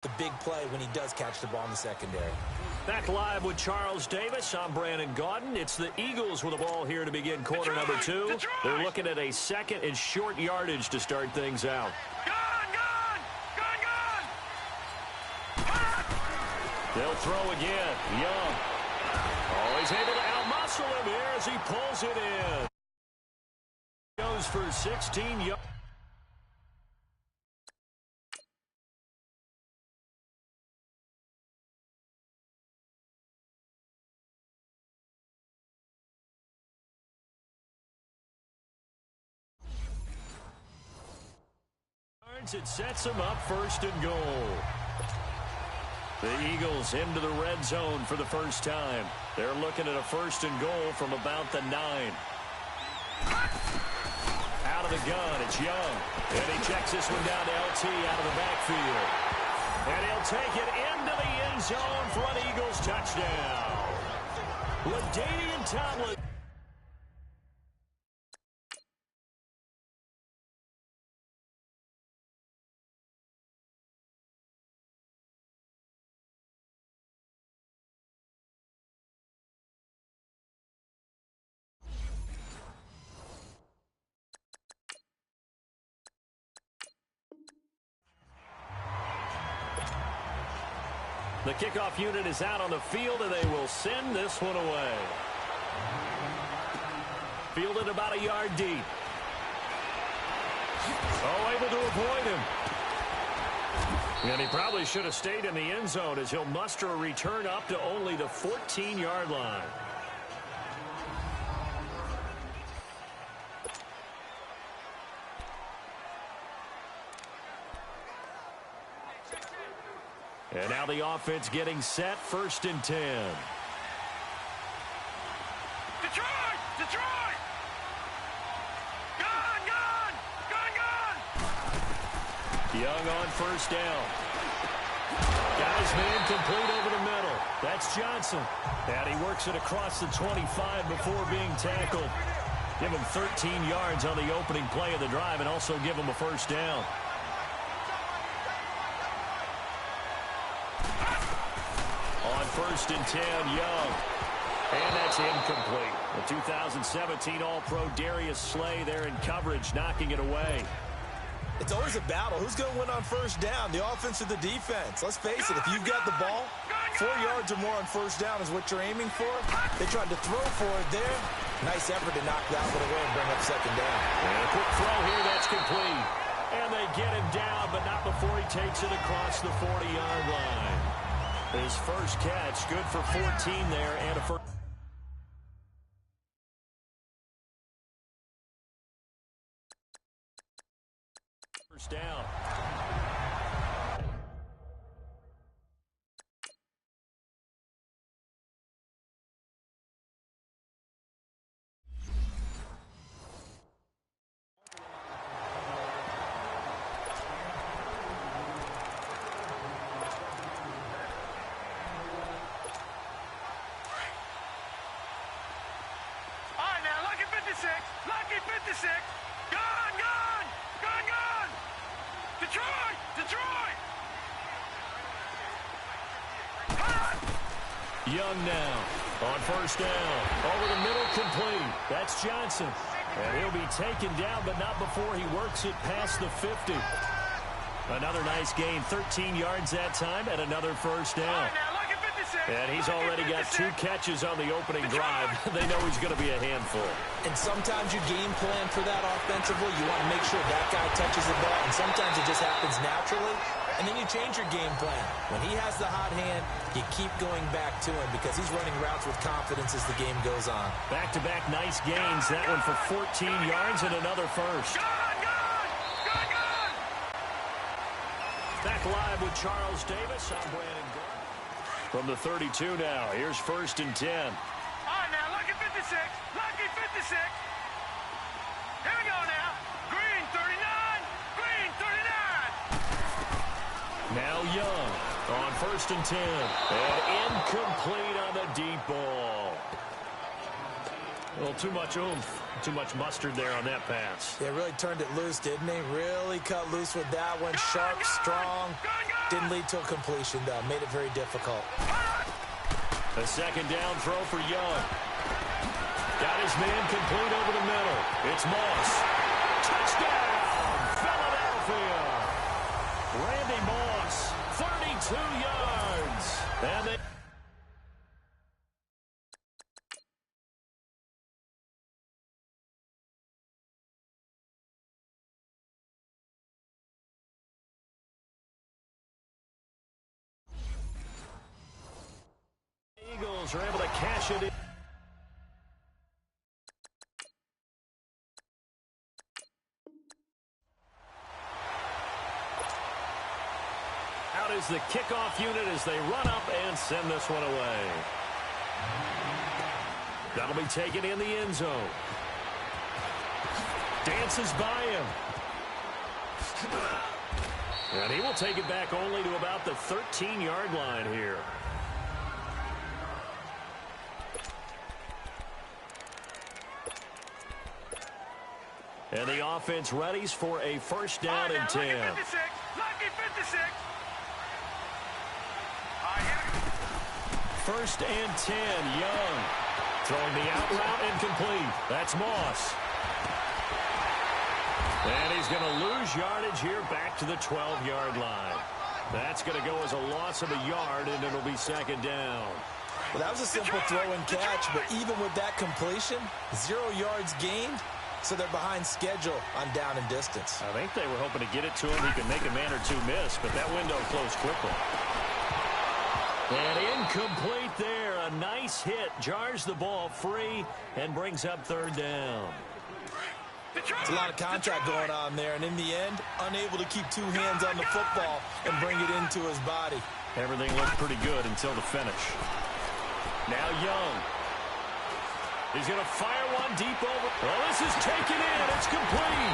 The big play when he does catch the ball in the secondary. Back live with Charles Davis. I'm Brandon Gaudin. It's the Eagles with the ball here to begin quarter number 2. They're looking at a second and short yardage to start things out. They'll throw again. Young. Oh, he's able to outmuscle him here as he pulls it in. Goes for 16 yards. It sets him up first and goal. The Eagles into the red zone for the first time. They're looking at a first and goal from about the 9. Out of the gun, it's Young. And he checks this one down to LT out of the backfield. And he'll take it into the end zone for an Eagles touchdown. LaDainian Tomlinson. The kickoff unit is out on the field, and they will send this one away. Fielded about a yard deep. Oh, able to avoid him. And he probably should have stayed in the end zone as he'll muster a return up to only the 14-yard line. And now the offense getting set, first and 10. Detroit! Detroit! Gun! Gun! Gun! Gun! Young on first down. Guy's man complete over the middle. That's Johnson. And he works it across the 25 before being tackled. Give him 13 yards on the opening play of the drive and also give him a first down. First and 10, Young. And that's incomplete. The 2017 All-Pro Darius Slay there in coverage, knocking it away. It's always a battle. Who's going to win on first down, the offense or the defense? Let's face it, if you've got the ball, 4 yards or more on first down is what you're aiming for. They tried to throw for it there. Nice effort to knock that one away and bring up second down. And a quick throw here, that's complete. And they get him down, but not before he takes it across the 40-yard line. His first catch, good for 14 there, and a first down. Lucky 56. Gun! Gun! Gun! Gun! Detroit! Detroit! Young now on first down. Over the middle, complete. That's Johnson. And he'll be taken down, but not before he works it past the 50. Another nice gain, 13 yards that time, and another first down. And he's already got 2 catches on the opening drive. They know he's going to be a handful. And sometimes you game plan for that offensively. You want to make sure that guy touches the ball, and sometimes it just happens naturally. And then you change your game plan. When he has the hot hand, you keep going back to him because he's running routes with confidence as the game goes on. Back-to-back nice gains. That one for 14 yards and another first. Back live with Charles Davis. I'm Brandon Gaudin. From the 32 now, here's first and 10. All right, now, lucky 56. Lucky 56. Here we go now. Green 39. Green 39. Now Young on first and 10. And incomplete on the deep ball. A little too much oomph. Too much mustard there on that pass. Yeah, really turned it loose, didn't he? Really cut loose with that one. Sharp, strong. Didn't lead to a completion, though. Made it very difficult. A second down throw for Young. Got his man complete over the middle. It's Moss. Touchdown, Philadelphia. Randy Moss, 32 yards. And they... Eagles are able to cash it in. Out is the kickoff unit as they run up and send this one away. That'll be taken in the end zone. Dances by him. And he will take it back only to about the 13-yard line here. And the offense readies for a first down and 10. Lucky 56. Lucky 56. First and 10, Young. Throwing the out route incomplete. That's Moss. And he's going to lose yardage here back to the 12-yard line. That's going to go as a loss of a yard, and it'll be second down. Well, that was a simple throw and catch, but even with that completion, 0 yards gained. So they're behind schedule on down and distance. I think they were hoping to get it to him. He could make a man or two miss, but that window closed quickly. And incomplete there. A nice hit. Jars the ball free and brings up third down. It's a lot of contact going on there, and in the end, unable to keep two hands on the football and bring it into his body. Everything looked pretty good until the finish. Now Young. He's going to fire one deep over. Well, this is taken in. It's complete.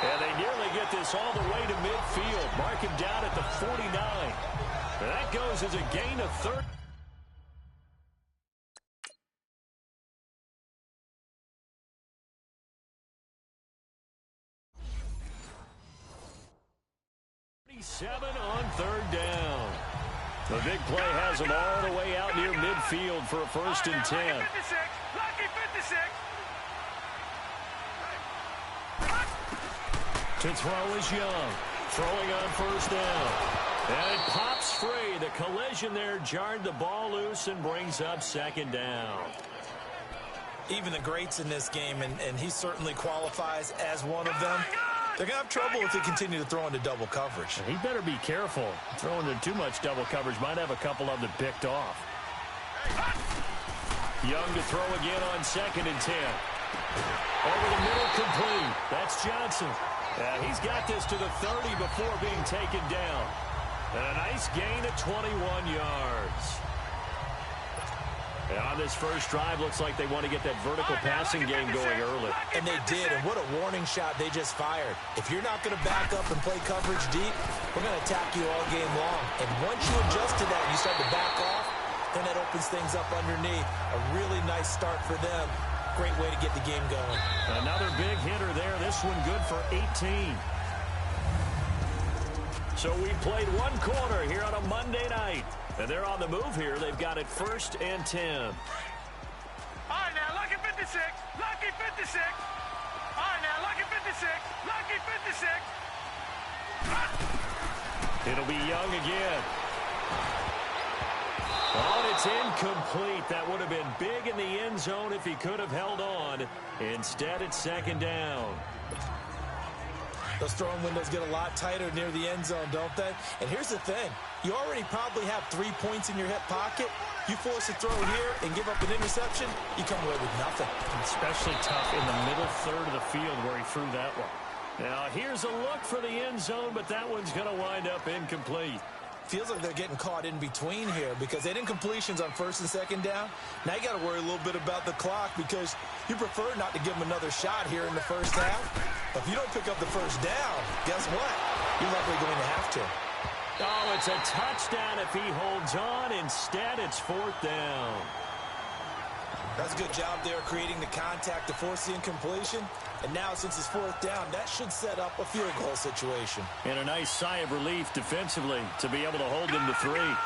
And they nearly get this all the way to midfield. Mark him down at the 49. And that goes as a gain of 30. On third down. The big play has him all the way out near midfield for a first and 10. Lucky 56. To throw is Young. Throwing on first down. And it pops free. The collision there jarred the ball loose and brings up second down. Even the greats in this game, and he certainly qualifies as one of them, they're going to have trouble if they continue to throw into double coverage. He better be careful. Throwing into too much double coverage might have a couple of them picked off. Young to throw again on second and 10. Over the middle, complete. That's Johnson. He's got this to the 30 before being taken down. And a nice gain at 21 yards. And on this first drive, looks like they want to get that vertical passing game going early. And they did, and what a warning shot they just fired. If you're not going to back up and play coverage deep, we're going to attack you all game long. And once you adjust to that and you start to back off, then that opens things up underneath. A really nice start for them. Great way to get the game going. Another big hitter there. This one good for 18. So we played one quarter here on a Monday night. And they're on the move here. They've got it first and 10. All right, now, lucky 56. Lucky 56. All right, now, lucky 56. Lucky 56. It'll be Young again. Oh, and it's incomplete. That would have been big in the end zone if he could have held on. Instead, it's second down. Those throwing windows get a lot tighter near the end zone, don't they? And here's the thing. You already probably have 3 points in your hip pocket. You force a throw here and give up an interception, you come away with nothing. Especially tough in the middle third of the field where he threw that one. Now, here's a look for the end zone, but that one's going to wind up incomplete. Feels like they're getting caught in between here because they did incompletions on first and second down. Now you got to worry a little bit about the clock because you prefer not to give them another shot here in the first half. But if you don't pick up the first down, guess what? You're likely going to have to. Oh, it's a touchdown if he holds on. Instead, it's fourth down. That's a good job there creating the contact to force the incompletion. And now, since it's fourth down, that should set up a field goal situation. And a nice sigh of relief defensively to be able to hold them to 3. Gone!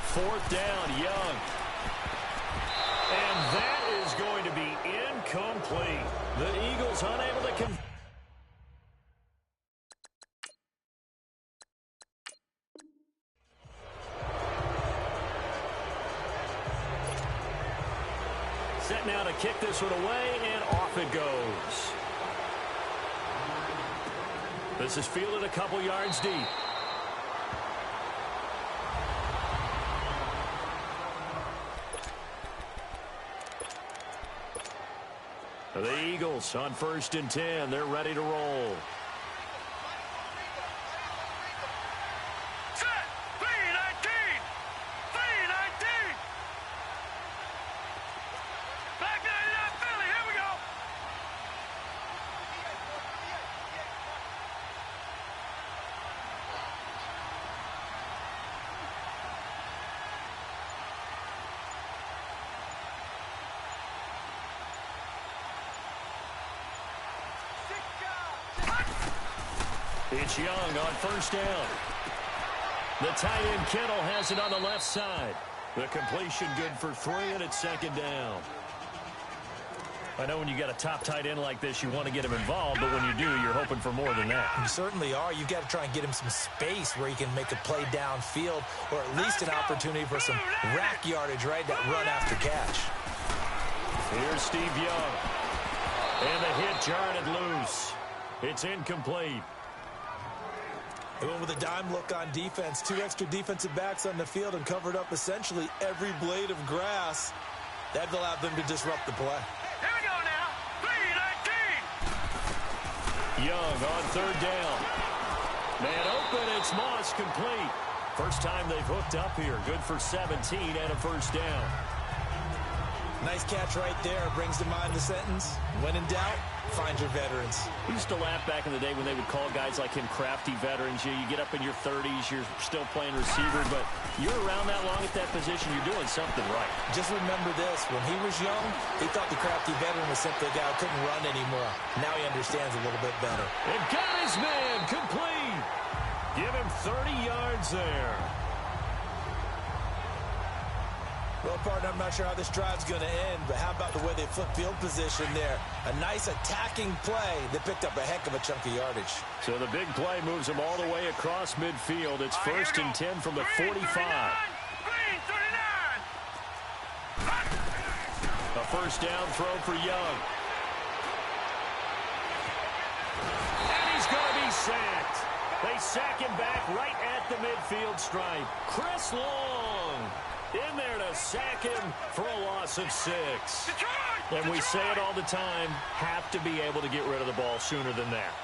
Fourth down, Young. And that is going to be incomplete. The Eagles unable to set now to kick this one away, and off it goes. This is fielded a couple yards deep. The Eagles on 1st and 10. They're ready to roll. Set! 3-19! 3-19! Back 99 Philly, here we go! It's Young on 1st down. The tight end Kittle has it on the left side. The completion good for 3, and it's 2nd down. I know when you got a top tight end like this, you want to get him involved, but when you do, you're hoping for more than that. You certainly are. You've got to try and get him some space where he can make a play downfield, or at least an opportunity for some rack yardage, right? That run after catch. Here's Steve Young. And the hit jarred it loose. It's incomplete. They went with a dime look on defense. 2 extra defensive backs on the field and covered up essentially every blade of grass. That allowed them to disrupt the play. Here we go now! 3-19! Young on 3rd down. Man open, it's Moss, complete. First time they've hooked up here. Good for 17 and a 1st down. Nice catch right there. Brings to mind the sentence, when in doubt, find your veterans. We used to laugh back in the day when they would call guys like him crafty veterans. You get up in your 30s, you're still playing receiver, but you're around that long at that position, you're doing something right. Just remember this, when he was young, he thought the crafty veteran was simply a guy who couldn't run anymore. Now he understands a little bit better. And got his man, complete. Give him 30 yards there. Well, partner, I'm not sure how this drive's going to end, but how about the way they flip field position there? A nice attacking play that picked up a heck of a chunk of yardage. So the big play moves them all the way across midfield. It's 1st and 10 from the 45. Green 39! A 1st down throw for Young. And he's going to be sacked. They sack him back right at the midfield stripe. Chris Long in there to sack him for a loss of 6. And we say it all the time, have to be able to get rid of the ball sooner than that.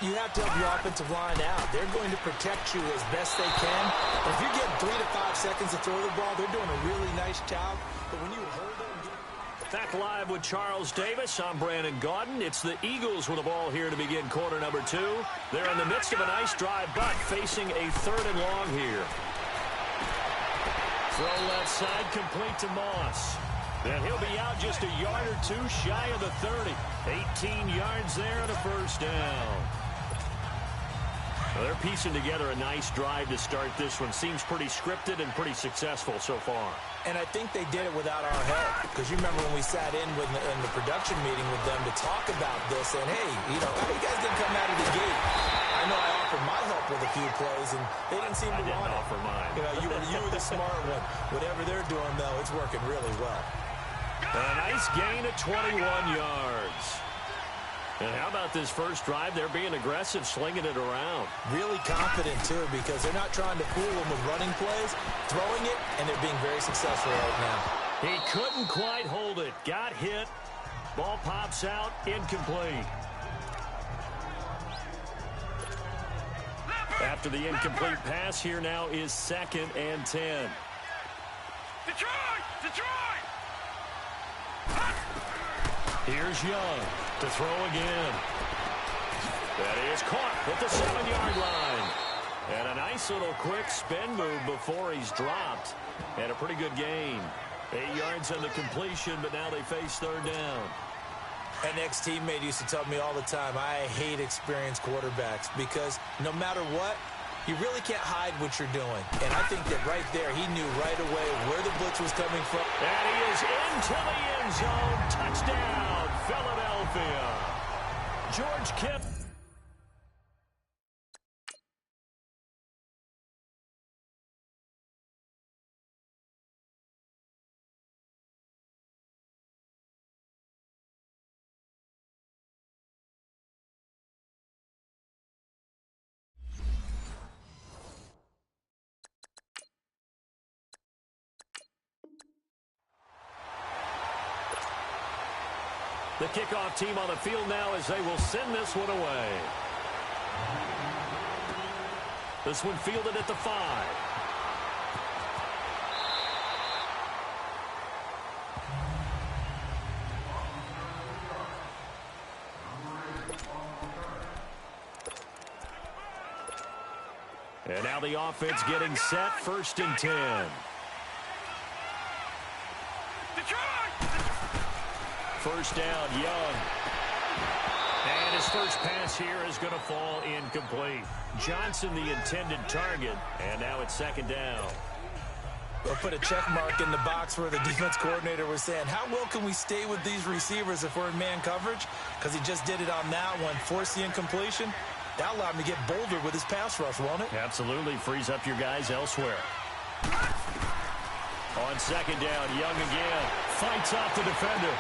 You have to help your offensive line out. They're going to protect you as best they can. If you're getting 3 to 5 seconds to throw the ball, they're doing a really nice job. But when you hold them... Back live with Charles Davis. I'm Brandon Gaudin. It's the Eagles with the ball here to begin quarter number 2. They're in the midst of a nice drive, but facing a 3rd and long here. Throw left side, complete to Moss. And he'll be out just a yard or 2 shy of the 30. 18 yards there and a 1st down. Well, they're piecing together a nice drive to start this one. Seems pretty scripted and pretty successful so far. And I think they did it without our help. Because you remember when we sat in the production meeting with them to talk about this. And, hey, you know, how you guys didn't come out of the gate? I know I offered my help with a few plays, and they didn't seem to want it. I didn't offer mine. You know, you were the smart one. Whatever they're doing, though, it's working really well. A nice gain of 21 yards. And how about this first drive? They're being aggressive, slinging it around. Really confident, too, because they're not trying to fool them with running plays, throwing it, and they're being very successful right now. He couldn't quite hold it. Got hit. Ball pops out. Incomplete. After the incomplete pass, here now is 2nd and 10. Detroit! Detroit! Here's Young to throw again. That is caught at the 7-yard line. And a nice little quick spin move before he's dropped. And a pretty good gain. 8 yards on the completion, but now they face third down. An ex-teammate used to tell me all the time, I hate experienced quarterbacks because no matter what, you really can't hide what you're doing. And I think that right there, he knew right away where the blitz was coming from. And he is into the end zone. Touchdown, Philadelphia. George Kittle. The kickoff team on the field now as they will send this one away. This one fielded at the 5. And now the offense getting set, 1st and 10. First down, Young. And his first pass here is going to fall incomplete. Johnson, the intended target, and now it's 2nd down. We'll put a check mark in the box where the defense coordinator was saying, how well can we stay with these receivers if we're in man coverage? Because he just did it on that one, forced the incompletion. That allowed him to get bolder with his pass rush, won't it? Absolutely, frees up your guys elsewhere. On 2nd down, Young again. Fights off the defender.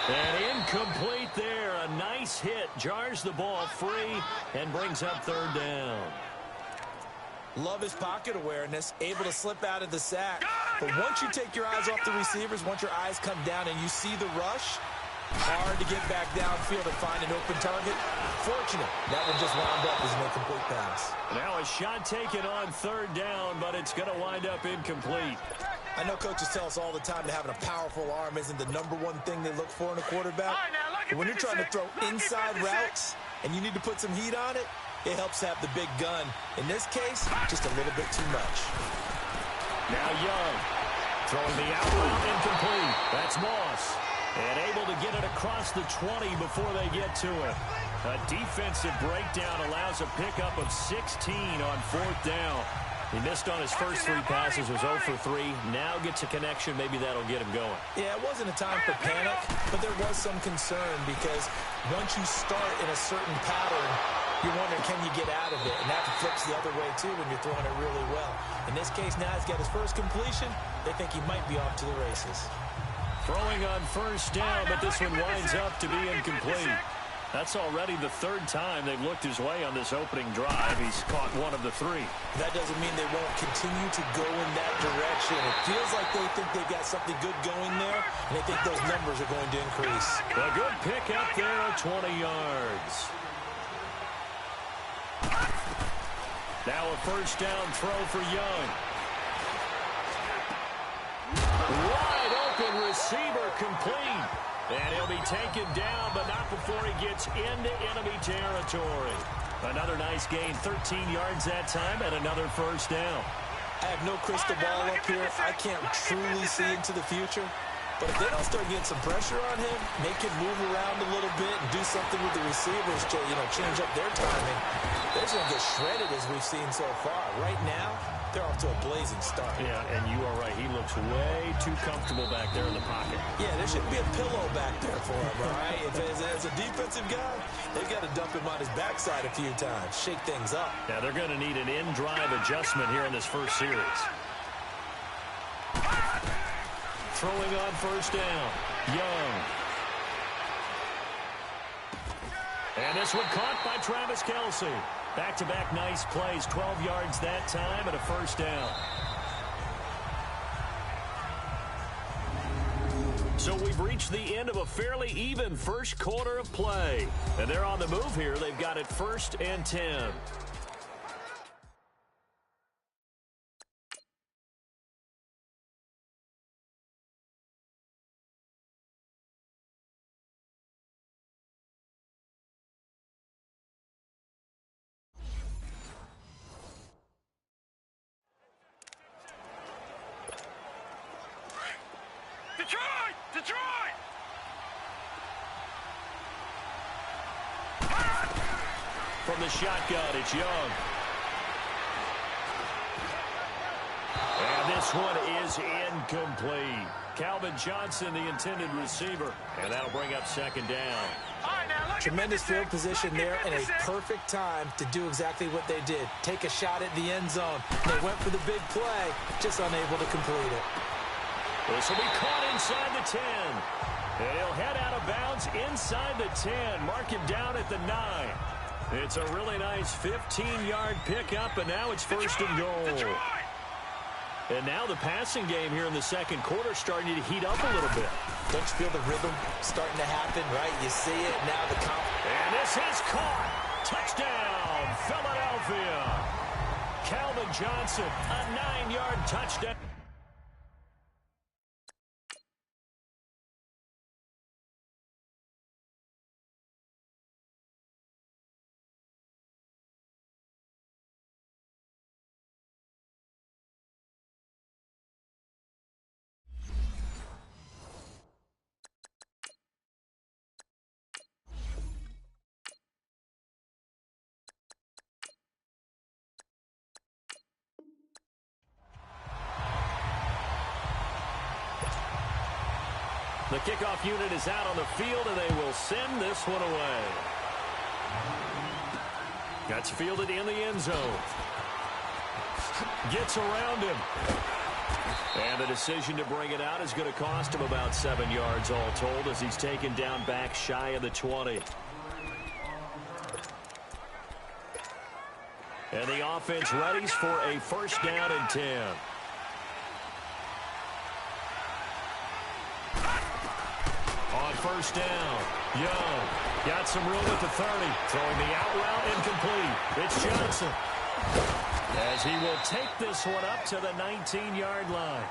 And incomplete there. A nice hit. Jars the ball free and brings up 3rd down. Love his pocket awareness, able to slip out of the sack. But once you take your eyes off the receivers, once your eyes come down and you see the rush, hard to get back downfield and find an open target. Fortunate. That one just wound up as an incomplete pass. Now a shot taken on 3rd down, but it's going to wind up incomplete. I know coaches tell us all the time that having a powerful arm isn't the #1 thing they look for in a quarterback. But when you're trying to throw inside routes and you need to put some heat on it, it helps have the big gun. In this case, just a little bit too much. Now Young throwing the out route incomplete. That's Moss. And able to get it across the 20 before they get to it. A defensive breakdown allows a pickup of 16 on 4th down. He missed on his first 3 passes, was 0 for 3. Now gets a connection. Maybe that'll get him going. Yeah, it wasn't a time for panic, but there was some concern because once you start in a certain pattern, you're wondering, can you get out of it? And that flips the other way, too, when you're throwing it really well. In this case, now he's got his first completion. They think he might be off to the races. Throwing on 1st down, but this one winds up to be incomplete. That's already the 3rd time they've looked his way on this opening drive. He's caught 1 of the 3. That doesn't mean they won't continue to go in that direction. It feels like they think they've got something good going there, and they think those numbers are going to increase. A good pick up there at 20 yards. Now a 1st down throw for Young. Wide open receiver complete. And he'll be taken down, but not before he gets into enemy territory. Another nice gain, 13 yards that time, and another 1st down. I have no crystal ball up here. I can't truly see into the future. But if they don't start getting some pressure on him, make him move around a little bit and do something with the receivers to, change up their timing, they're just going to get shredded as we've seen so far. Right now, they're off to a blazing start. Yeah, and you are right. He looks way too comfortable back there in the pocket. Yeah, there shouldn't be a pillow back there for him, all right? As a defensive guy, they've got to dump him on his backside a few times, shake things up. Yeah, they're going to need an in-drive adjustment here in this first series. Throwing on 1st down, Young. And this one caught by Travis Kelce. Back-to-back nice plays, 12 yards that time and a 1st down. So we've reached the end of a fairly even first quarter of play. And they're on the move here. They've got it 1st and 10. Detroit! From the shotgun, it's Young. And this one is incomplete. Calvin Johnson, the intended receiver. And that'll bring up second down. Tremendous field position there and a perfect time to do exactly what they did. Take a shot at the end zone. They went for the big play, just unable to complete it. This will be caught inside the 10. And he'll head out of bounds inside the 10. Mark him down at the 9. It's a really nice 15-yard pickup, and now it's first and goal. And now the passing game here in the second quarter starting to heat up a little bit. Don't you feel the rhythm starting to happen, right? You see it now. And this is caught. Touchdown, Philadelphia. Calvin Johnson, a 9-yard touchdown. The kickoff unit is out on the field, and they will send this one away. That's fielded in the end zone. Gets around him. And the decision to bring it out is going to cost him about 7 yards all told as he's taken down back shy of the 20. And the offense readies for a first down and 10. On first down, Young got some room at the 30. Throwing the out route incomplete. It's Johnson. As he will take this one up to the 19-yard line.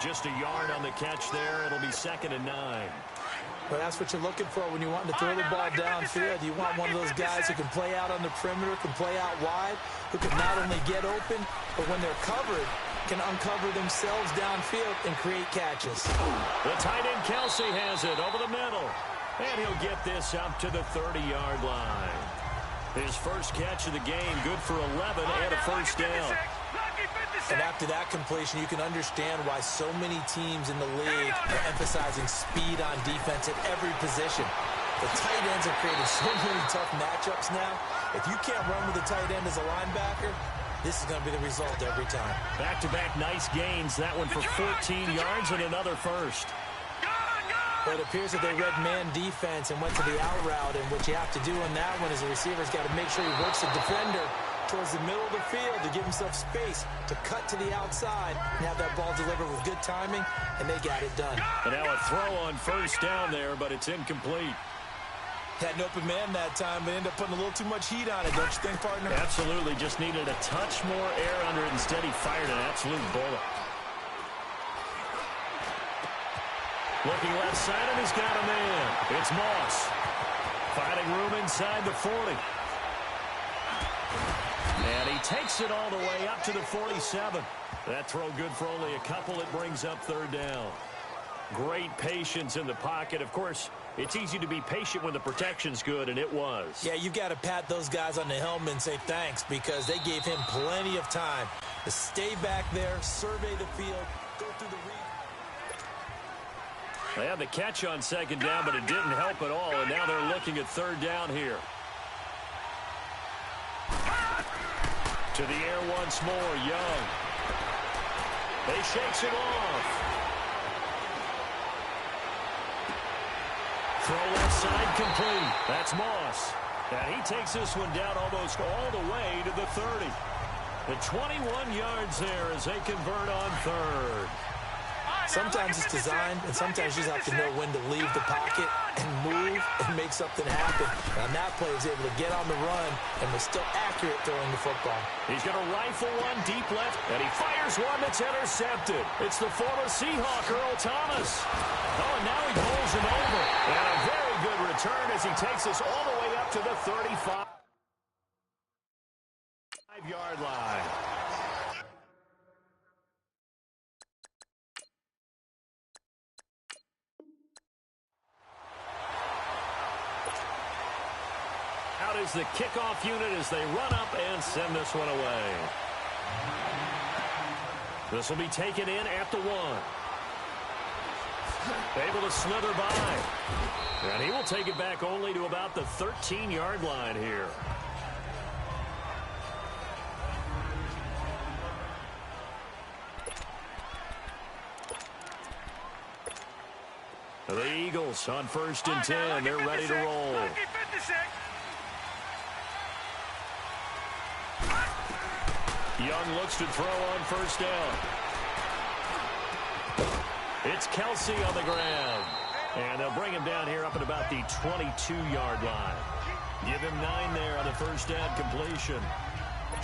Just a yard on the catch there. It'll be second and 9. Well, that's what you're looking for when you want to throw the ball downfield. You want one of those guys who can play out on the perimeter, can play out wide, who can not only get open, but when they're covered, can uncover themselves downfield and create catches. The tight end Kelsey has it over the middle. And he'll get this up to the 30-yard line. His first catch of the game, good for 11 and a first down. And after that completion, you can understand why so many teams in the league are emphasizing speed on defense at every position. The tight ends have created so many tough matchups now. If you can't run with the tight end as a linebacker, this is going to be the result every time. Back-to-back nice gains. That one for 14 yards and another first. But it appears that they read man defense and went to the out route. And what you have to do on that one is the receiver's got to make sure he works the defender towards the middle of the field to give himself space to cut to the outside and have that ball delivered with good timing, and they got it done. And now a throw on first down there, but it's incomplete. Had an open man that time, but ended up putting a little too much heat on it, don't you think, partner? Absolutely. Just needed a touch more air under it. Instead, he fired an absolute bullet. Looking left side, and he's got a man. It's Moss. Finding room inside the 40. And he takes it all the way up to the 47. That throw good for only a couple. It brings up third down. Great patience in the pocket. Of course, it's easy to be patient when the protection's good, and it was. Yeah, you've got to pat those guys on the helmet and say thanks because they gave him plenty of time to stay back there, survey the field, go through the read. They had the catch on second down, but it didn't help at all, and now they're looking at third down here. To the air once more, Young. He shakes it off. Throw left side complete. That's Moss. And he takes this one down almost all the way to the 30. The 21 yards there as they convert on third. Sometimes it's designed, and sometimes you just have to know when to leave the pocket and move and make something happen. And on that play, he was able to get on the run and was still accurate throwing the football. He's going to rifle one deep left, and he fires one that's intercepted. It's the former Seahawk, Earl Thomas. Oh, and now he pulls him over. And a very good return as he takes us all the way up to the 35-yard line. is the kickoff unit as they run up and send this one away. This will be taken in at the 1. Able to slither by. And he will take it back only to about the 13-yard line here. The Eagles on 1st and 10. They're ready to roll. Young looks to throw on 1st down. It's Kelsey on the ground. And they'll bring him down here up at about the 22-yard line. Give him 9 there on the 1st down completion.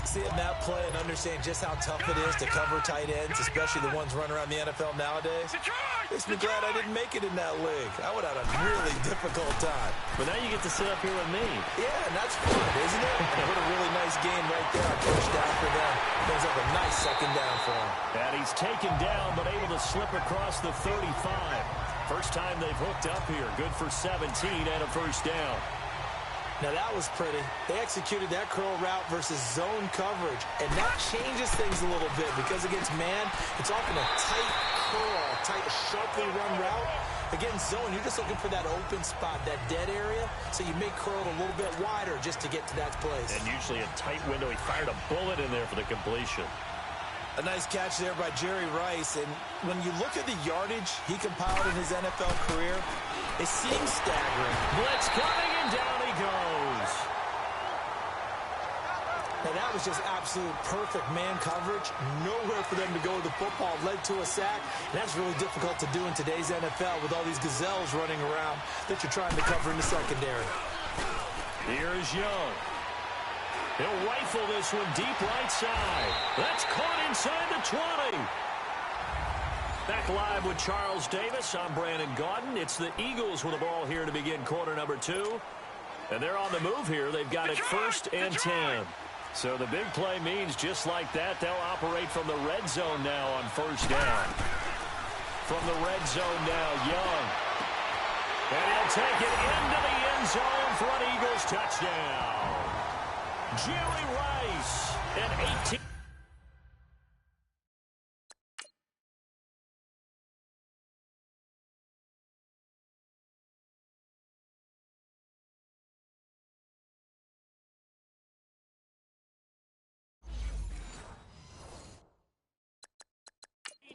Seeing that play and understand just how tough it is to cover tight ends, especially the ones running around the NFL nowadays, makes me glad I didn't make it in that league. I would have had a really difficult time. But now you get to sit up here with me. Yeah, and that's fun, isn't it? And what a really nice game right there on 1st down for them. Brings up a nice 2nd down for him. And he's taken down, but able to slip across the 35. First time they've hooked up here. Good for 17 and a 1st down. Now, that was pretty. They executed that curl route versus zone coverage, and that changes things a little bit because against man, it's often a tight curl, tight, sharply run route. Against zone, you're just looking for that open spot, that dead area, so you may curl it a little bit wider just to get to that place. And usually a tight window. He fired a bullet in there for the completion. A nice catch there by Jerry Rice, and when you look at the yardage he compiled in his NFL career, it seems staggering. Blitz coming, and down he goes. Now, that was just absolute perfect man coverage. Nowhere for them to go with the football. Led to a sack. And that's really difficult to do in today's NFL with all these gazelles running around that you're trying to cover in the secondary. Here's Young. He'll rifle this one deep right side. That's caught inside the 20. Back live with Charles Davis. I'm Brandon Gaudin. It's the Eagles with the ball here to begin quarter number 2. And they're on the move here. They've got it 1st and 10. So the big play means just like that, they'll operate from the red zone now on 1st down. From the red zone now, Young. And he'll take it into the end zone for an Eagles touchdown. Jerry Rice, an 18.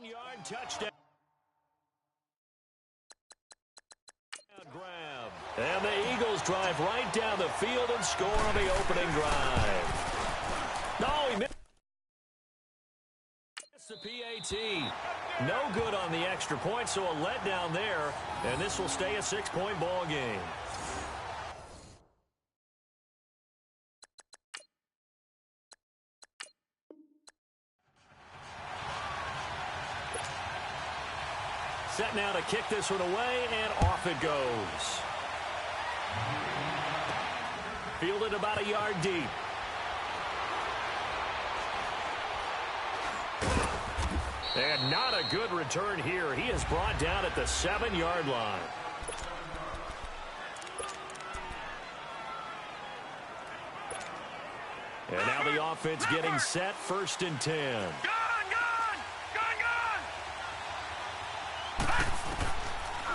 Yard touchdown. Grab. And the Eagles drive right down the field and score on the opening drive. No, he missed the PAT. No good on the extra point, so a letdown there. And this will stay a 6-point ball game. Set now to kick this one away, and off it goes. Fielded about a yard deep. And not a good return here. He is brought down at the 7-yard line. And now the offense getting set, 1st and 10.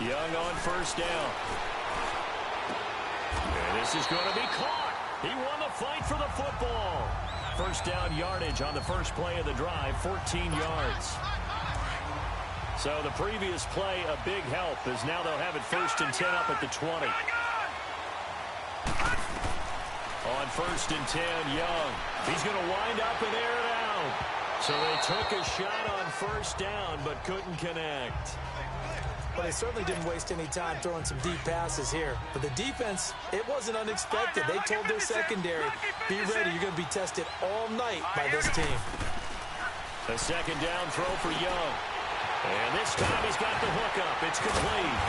Young on 1st down. And this is going to be caught. He won the fight for the football. 1st down yardage on the first play of the drive, 14 yards. So the previous play, a big help, as now they'll have it 1st and 10 up at the 20. On 1st and 10, Young. He's going to wind up and air it out. So they took a shot on 1st down, but couldn't connect. Well, they certainly didn't waste any time throwing some deep passes here. But the defense, it wasn't unexpected. They told their secondary, be ready. You're going to be tested all night by this team. A 2nd down throw for Young. And this time he's got the hook up. It's complete.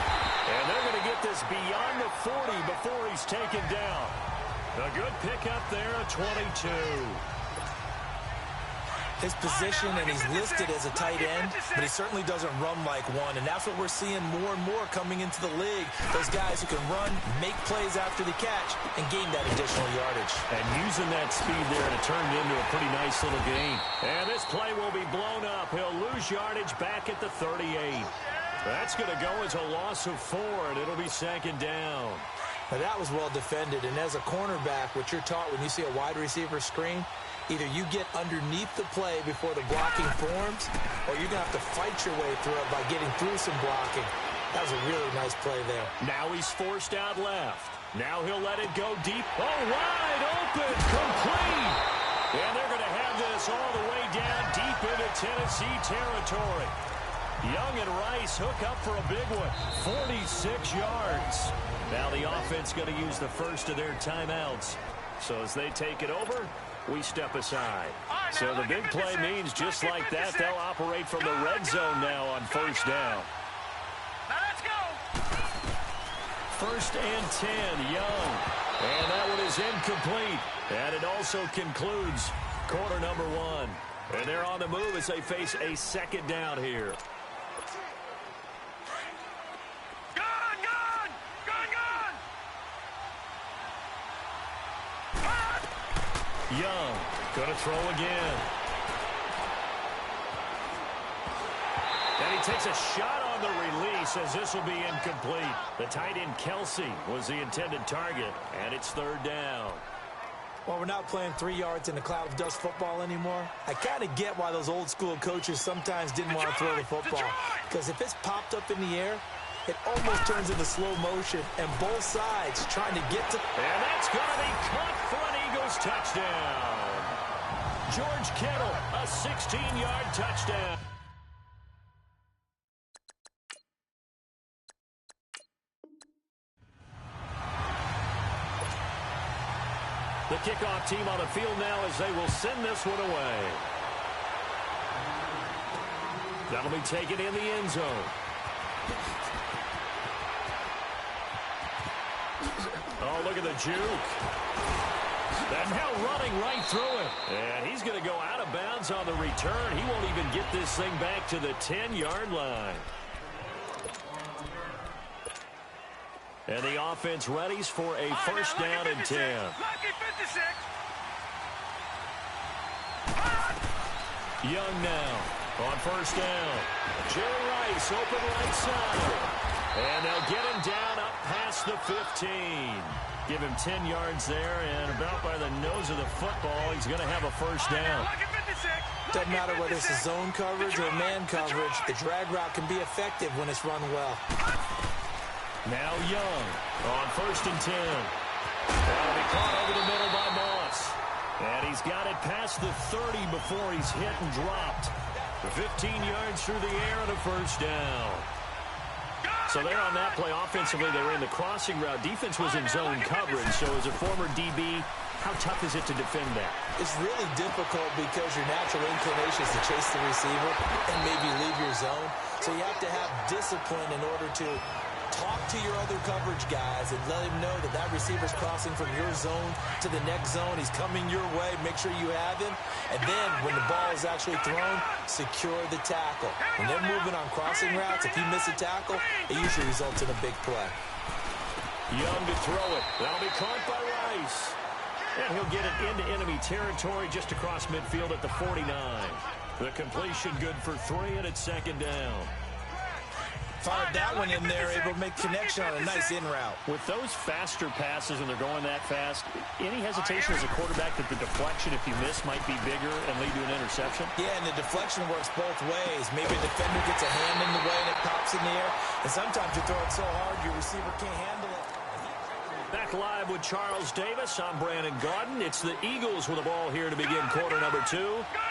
And they're going to get this beyond the 40 before he's taken down. A good pickup there, a 22. his position, and he's listed as a tight end, but he certainly doesn't run like one, and that's what we're seeing more and more coming into the league. Those guys who can run, make plays after the catch, and gain that additional yardage. And using that speed there to turn it into a pretty nice little gain. And this play will be blown up. He'll lose yardage back at the 38. That's going to go as a loss of 4, and it'll be 2nd down. Now, that was well defended, and as a cornerback, what you're taught when you see a wide receiver screen, either you get underneath the play before the blocking forms, or you're going to have to fight your way through it by getting through some blocking. That was a really nice play there. Now he's forced out left. Now he'll let it go deep. Oh, wide open, complete. And they're going to have this all the way down deep into Tennessee territory. Young and Rice hook up for a big one, 46 yards. Now the offense going to use the first of their timeouts. So as they take it over, we step aside. So the big play means just like that, they'll operate from the red zone now on 1st down. Now let's go. 1st and 10, Young. And that one is incomplete. And it also concludes quarter number 1. And they're on the move as they face a 2nd down here. Young, going to throw again. And he takes a shot on the release as this will be incomplete. The tight end Kelsey was the intended target, and it's 3rd down. Well, we're not playing 3 yards in a cloud of dust football anymore. I kind of get why those old school coaches sometimes didn't want to throw the football. Because if it's popped up in the air, it almost turns into slow motion, and both sides trying to get to... And that's going to be caught for an Eagles touchdown. George Kittle, a 16-yard touchdown. The kickoff team on the field now as they will send this one away. That'll be taken in the end zone. Oh, look at the juke. And now running right through it. And he's going to go out of bounds on the return. He won't even get this thing back to the 10-yard line. And the offense readies for a 1st down and 10. Young now on 1st down. Jerry Rice open right side. And they'll get him down up past the 15. Give him 10 yards there, and about by the nose of the football, he's going to have a 1st down. Doesn't matter whether it's a zone coverage or man coverage, the drag route can be effective when it's run well. Now Young on 1st and 10. That'll be caught over the middle by Moss. And he's got it past the 30 before he's hit and dropped. 15 yards through the air and a 1st down. So there on that play, offensively, they were in the crossing route. Defense was in zone coverage. So as a former DB, how tough is it to defend that? It's really difficult because your natural inclination is to chase the receiver and maybe leave your zone. So you have to have discipline in order to talk to your other coverage guys and let him know that that receiver's crossing from your zone to the next zone. He's coming your way. Make sure you have him. And then when the ball is actually thrown, secure the tackle. When they're moving on crossing routes, if you miss a tackle, it usually results in a big play. Young to throw it. That'll be caught by Rice. And he'll get it into enemy territory just across midfield at the 49. The completion good for 3, and it's 2nd down. Fired that one in there, able to make connection on a nice in route. With those faster passes and they're going that fast, any hesitation as a quarterback that the deflection, if you miss, might be bigger and lead to an interception? Yeah, and the deflection works both ways. Maybe a defender gets a hand in the way and it pops in the air. And sometimes you throw it so hard your receiver can't handle it. Back live with Charles Davis. I'm Brandon Gaudin. It's the Eagles with the ball here to begin quarter number 2.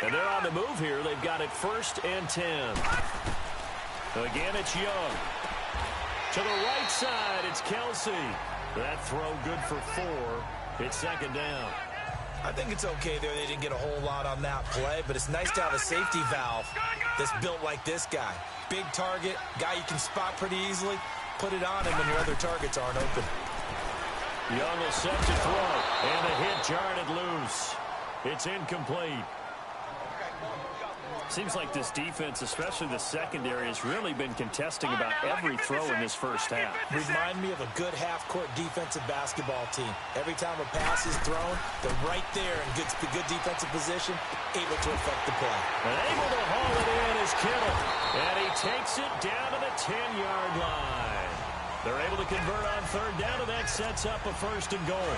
And they're on the move here. They've got it 1st and 10. Again, it's Young. To the right side, it's Kelsey. That throw good for 4. It's 2nd down. I think it's okay there. They didn't get a whole lot on that play, but it's nice to have a safety valve that's built like this guy. Big target, guy you can spot pretty easily. Put it on him when your other targets aren't open. Young will set to throw, and the hit jarred it loose. It's incomplete. Seems like this defense, especially the secondary, has really been contesting about every throw in this first half. Remind me of a good half-court defensive basketball team. Every time a pass is thrown, they're right there in good defensive position, able to affect the play. And able to haul it in is Kittle. And he takes it down to the 10-yard line. They're able to convert on third down, and that sets up a first and goal.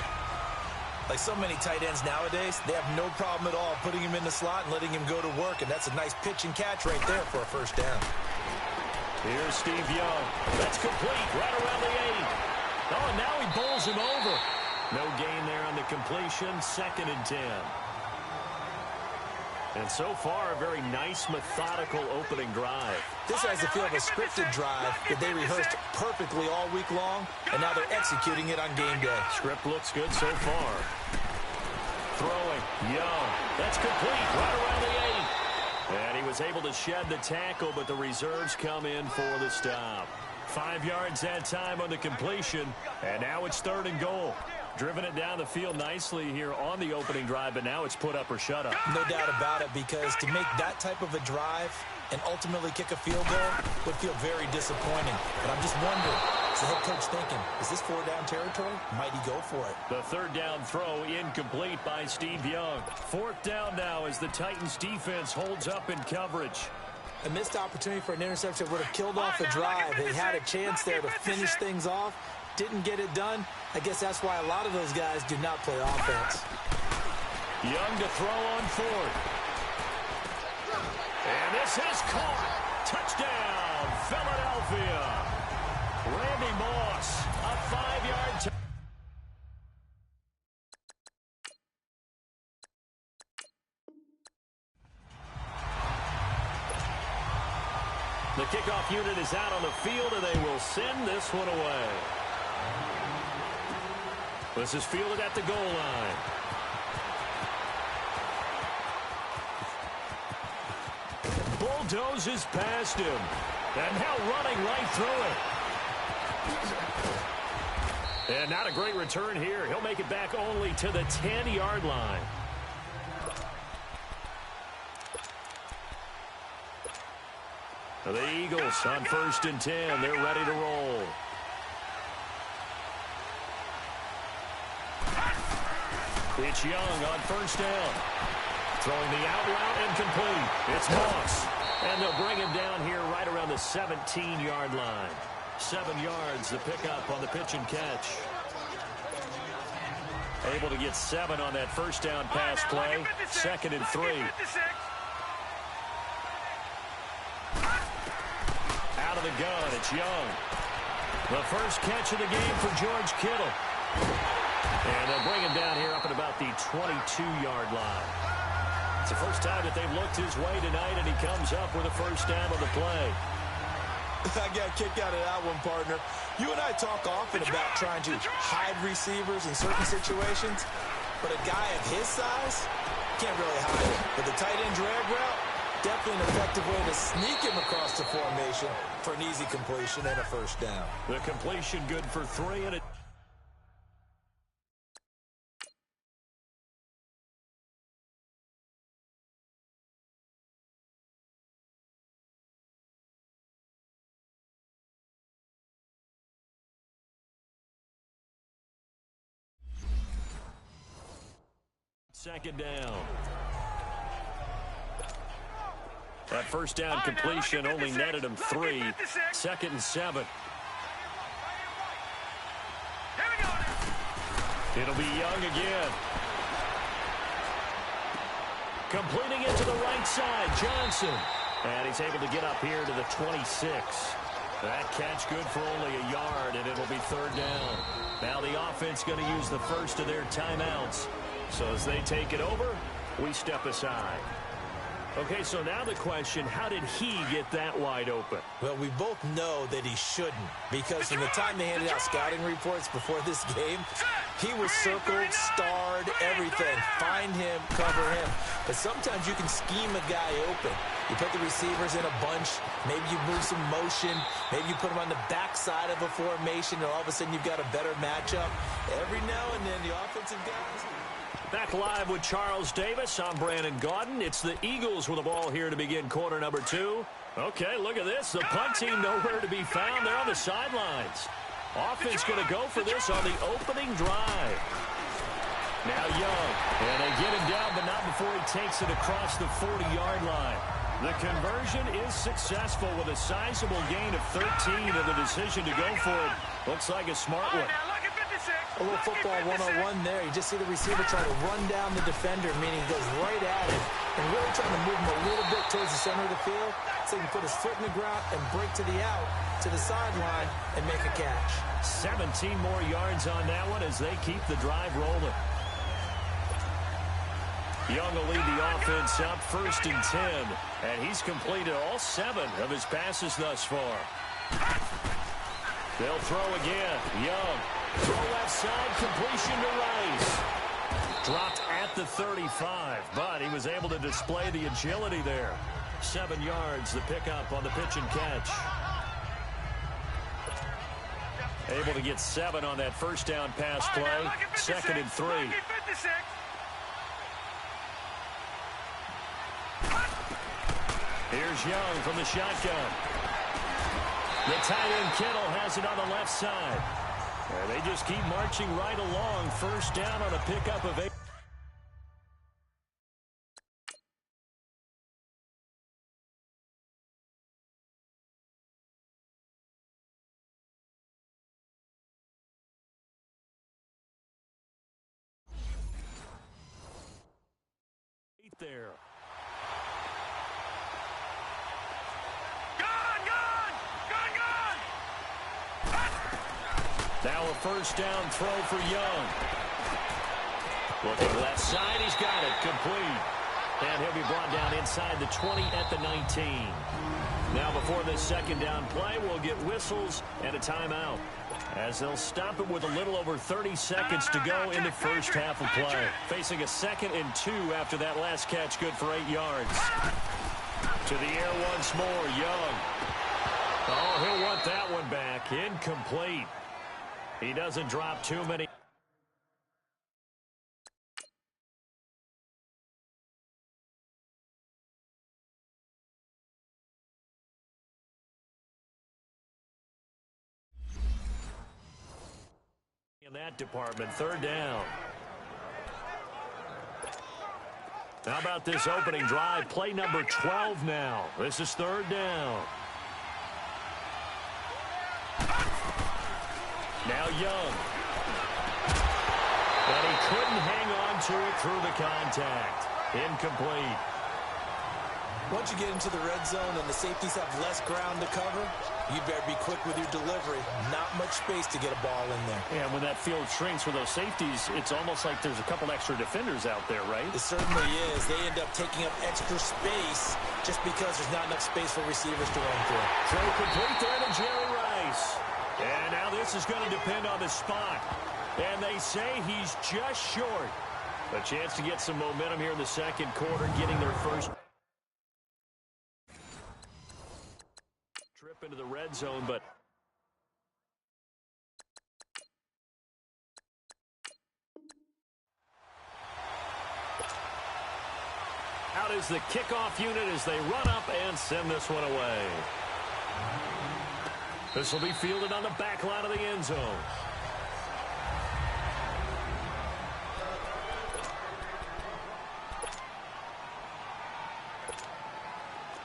Like so many tight ends nowadays, they have no problem at all putting him in the slot and letting him go to work, and that's a nice pitch and catch right there for a first down. Here's Steve Young. That's complete right around the 8. Oh, and now he bowls him over. No gain there on the completion, 2nd and 10. And so far, a very nice, methodical opening drive. This has the feel of a scripted drive that they rehearsed perfectly all week long, and now they're executing it on game day. Script looks good so far. Throwing, Young. That's complete right around the 8. And he was able to shed the tackle, but the reserves come in for the stop. 5 yards that time on the completion, and now it's 3rd and goal. Driven it down the field nicely here on the opening drive, but now it's put up or shut up. No doubt about it, because to make that type of a drive and ultimately kick a field goal would feel very disappointing. But I'm just wondering, is the head coach thinking, is this 4-down territory? Might he go for it? The 3rd down throw incomplete by Steve Young. 4th down now as the Titans defense holds up in coverage. A missed opportunity for an interception would have killed off the drive. They had a chance there to finish things off. Didn't get it done. I guess that's why a lot of those guys do not play offense. Young to throw on 4th. And this is caught. Touchdown, Philadelphia. Randy Moss, a 5-yard touchdown. The kickoff unit is out on the field, and they will send this one away. This is fielded at the goal line. Bulldozes past him. And now running right through it. And not a great return here. He'll make it back only to the 10-yard line. The Eagles on 1st and 10. They're ready to roll. It's Young on 1st down. Throwing the out route incomplete. It's Moss. And they'll bring him down here right around the 17-yard line. 7 yards the pickup on the pitch and catch. Able to get 7 on that 1st down pass play. 2nd and 3. Out of the gun, it's Young. The first catch of the game for George Kittle. And they'll bring him down here up at about the 22-yard line. It's the first time that they've looked his way tonight, and he comes up with a first down on the play. I got a kick out of that one, partner. You and I talk often about trying to hide receivers in certain situations, but a guy of his size can't really hide it. But the tight end drag route, definitely an effective way to sneak him across the formation for an easy completion and a first down. The completion good for 3, and it. Second down. That first down completion only netted him 3. 2nd and 7. It'll be Young again. Completing it to the right side, Johnson. And he's able to get up here to the 26. That catch good for only a yard, and it'll be 3rd down. Now the offense going to use the first of their timeouts. So as they take it over, we step aside. Okay, so now the question, how did he get that wide open? Well, we both know that he shouldn't, because from the time they handed out scouting reports before this game, he was circled, starred, everything. Find him, cover him. But sometimes you can scheme a guy open. You put the receivers in a bunch. Maybe you move some motion. Maybe you put them on the backside of a formation, and all of a sudden you've got a better matchup. Every now and then, the offensive guys, Back live with Charles Davis. I'm Brandon Gaudin. It's the Eagles with the ball here to begin quarter number 2. Okay, look at this. The punt team nowhere to be found. They're on the sidelines. Offense going to go for this on the opening drive. Now Young, and they get him down, but not before he takes it across the 40-yard line. The conversion is successful with a sizable gain of 13, and the decision to go for it looks like a smart one. A little football 101 there. You just see the receiver try to run down the defender, meaning he goes right at it, and really trying to move him a little bit towards the center of the field so he can put his foot in the ground and break to the out, to the sideline, and make a catch. 17 more yards on that one as they keep the drive rolling. Young will lead the offense up 1st and 10, and he's completed all 7 of his passes thus far. They'll throw again. Young. Throw left side, completion to Rice. Dropped at the 35, but he was able to display the agility there. 7 yards, the pickup on the pitch and catch. Able to get 7 on that first down pass play. 2nd and 3. Here's Young from the shotgun. The tight end Kittle has it on the left side. And they just keep marching right along. First down on a pickup of 8. There. Now a first down throw for Young. Looking left side, he's got it, complete. And he'll be brought down inside the 20 at the 19. Now before this second down play, we'll get whistles and a timeout, as they'll stop it with a little over 30 seconds to go in the first half of play. Facing a 2nd and 2 after that last catch, good for 8 yards. To the air once more, Young. Oh, he'll want that one back. Incomplete. He doesn't drop too many. In that department, 3rd down. How about this opening drive? Play number 12 now. This is 3rd down. Now Young. And he couldn't hang on to it through the contact. Incomplete. Once you get into the red zone and the safeties have less ground to cover, you better be quick with your delivery. Not much space to get a ball in there. Yeah, when that field shrinks with those safeties, it's almost like there's a couple extra defenders out there, right? It certainly is. They end up taking up extra space just because there's not enough space for receivers to run through. Throw complete there to Jerry Rice. And now this is going to depend on the spot. And they say he's just short. A chance to get some momentum here in the second quarter, getting their first trip into the red zone, but out is the kickoff unit as they run up and send this one away. This will be fielded on the back line of the end zone.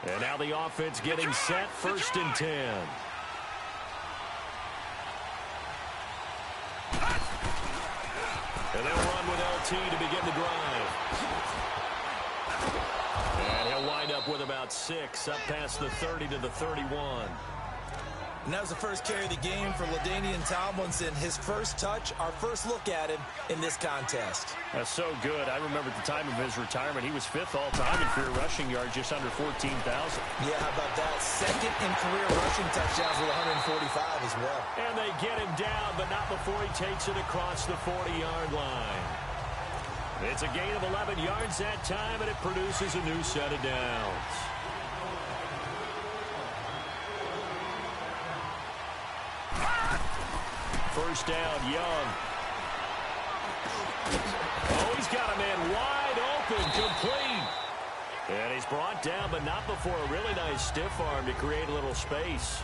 And now the offense getting set, 1st and 10. And they'll run with LT to begin the drive. And he'll wind up with about 6, up past the 30 to the 31. And that was the first carry of the game for LaDainian Tomlinson. His first touch, our first look at him in this contest. That's so good. I remember at the time of his retirement, he was 5th all-time in career rushing yards, just under 14,000. Yeah, how about that? 2nd in career rushing touchdowns with 145 as well. And they get him down, but not before he takes it across the 40-yard line. It's a gain of 11 yards that time, and it produces a new set of downs. First down, Young. Oh, he's got a man wide open, complete. And he's brought down, but not before a really nice stiff arm to create a little space.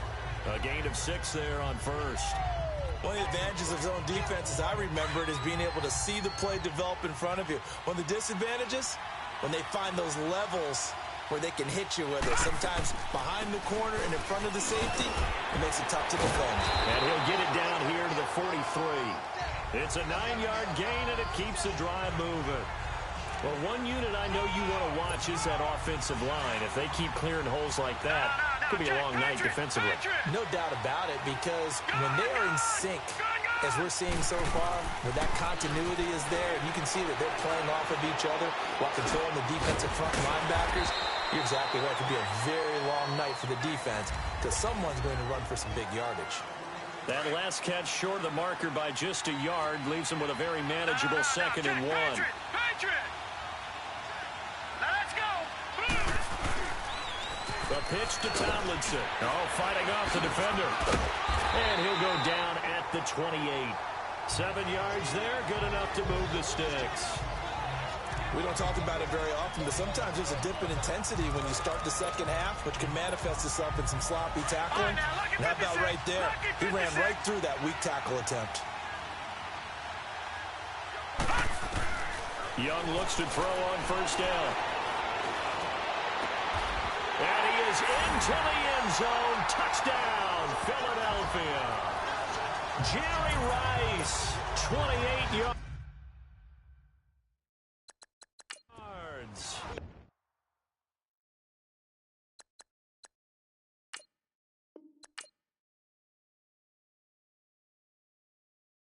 A gain of 6 there on first. One of the advantages of zone defense, as I remember it, is being able to see the play develop in front of you. One of the disadvantages, when they find those levels where they can hit you with it. Sometimes behind the corner and in front of the safety, it makes it tough to defend. And he'll get it down here to the 43. It's a 9-yard gain, and it keeps the drive moving. Well, one unit I know you want to watch is that offensive line. If they keep clearing holes like that, it could be a long night defensively. No doubt about it, because when they are in sync, as we're seeing so far, when that continuity is there, and you can see that they're playing off of each other while controlling the defensive front linebackers, you're exactly right. It could be a very long night for the defense, because someone's going to run for some big yardage. That last catch short of the marker by just a yard leaves them with a very manageable 2nd and 1. Let's go. The pitch to Tomlinson. Oh, fighting off the defender. And he'll go down at the 28. 7 yards there, good enough to move the sticks. We don't talk about it very often, but sometimes there's a dip in intensity when you start the second half, which can manifest itself in some sloppy tackling. And how about right there? He ran right through that weak tackle attempt. Young looks to throw on first down. And he is into the end zone. Touchdown, Philadelphia. Jerry Rice, 28 yards.